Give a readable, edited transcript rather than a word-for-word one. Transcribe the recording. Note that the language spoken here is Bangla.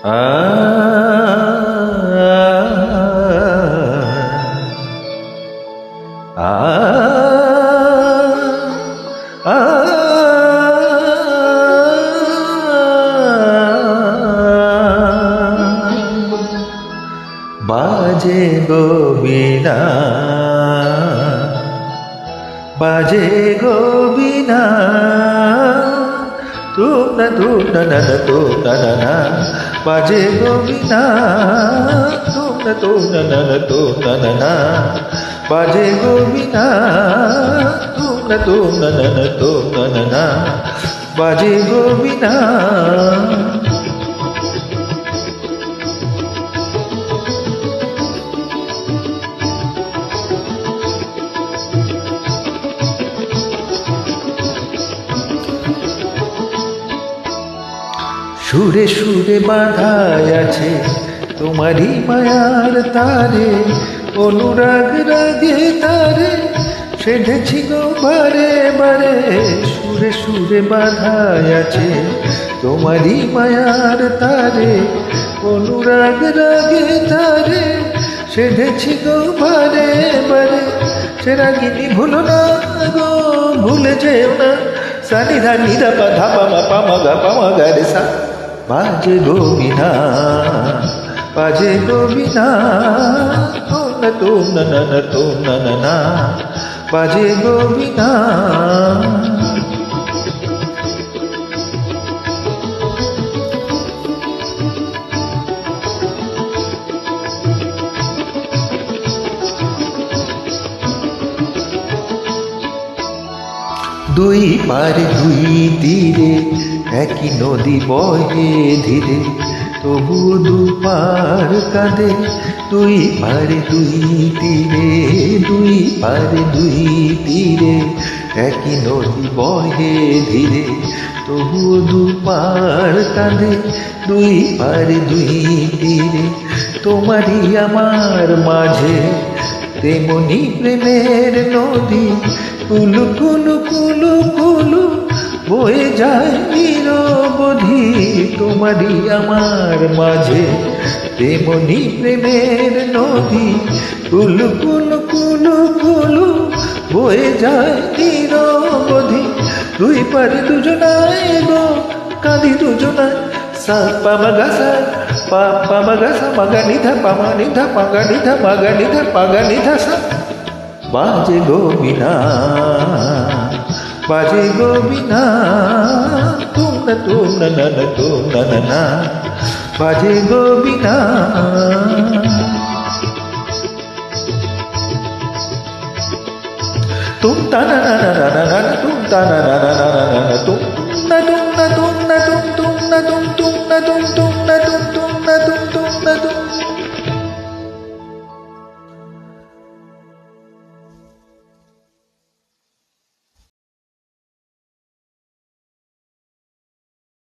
বাজে গো বীণা, বাজে গো বীণা, তুম না না তুম না, বাজে গো বীণা, তুম না না, বাজে গো বীণা, তুম না, বাজে গো বীণা। সুরে সুরে বাঁধায় আছে তোমারই মায়ার তারে, অনুরাগ রাগে তারে সেধেছি গো বারে বারে। সুরে সুরে বাঁধায় আছে তোমারই মায়ার তারে, অনুরাগ রাগে তারে সেধেছি গো বারে বারে। সে রাগিনী ভুলো না গো, ভুলে যেও না, সানি ধা নি ধা পা ধা পা মা গা রে সা। বাজে গো বীণা, বাজে গো বীণা, তুম না, বাজে গো বীণা। দুই পারে দুই তীরে একই নদী বহে ধীরে, তবু দুপার কাঁদে। দুই পারে দুই তীরে, দুই পারে দুই তীরে একই নদী বহে ধীরে, তবু দুপার কাঁদে। দুই পারে দুই তীরে তোমারই আমার মাঝে তেমনি প্রেমের নদী, কুলু কুলু কুলু কুলু বয়ে যায় নিরবধি। তোমারই আমার মাঝে তেমনি প্রেমের নদী, কুলু কুলু কুলু কুলু বয়ে যায় নিরবধি। দুই পারে দুজনায় গো কাঁদি দুজনায়, সা পা মা গা সা, পা পা মা গা সা, মা গা নি ধা পা মা নি ধা, পা গা নি ধা, মা গা নি ধা, পা গা নি ধা সা। বাজে গো বীণা, বাজে গো বীণা, তুম না, বাজে গো বীণা। তুম তা না তুম তা না তুম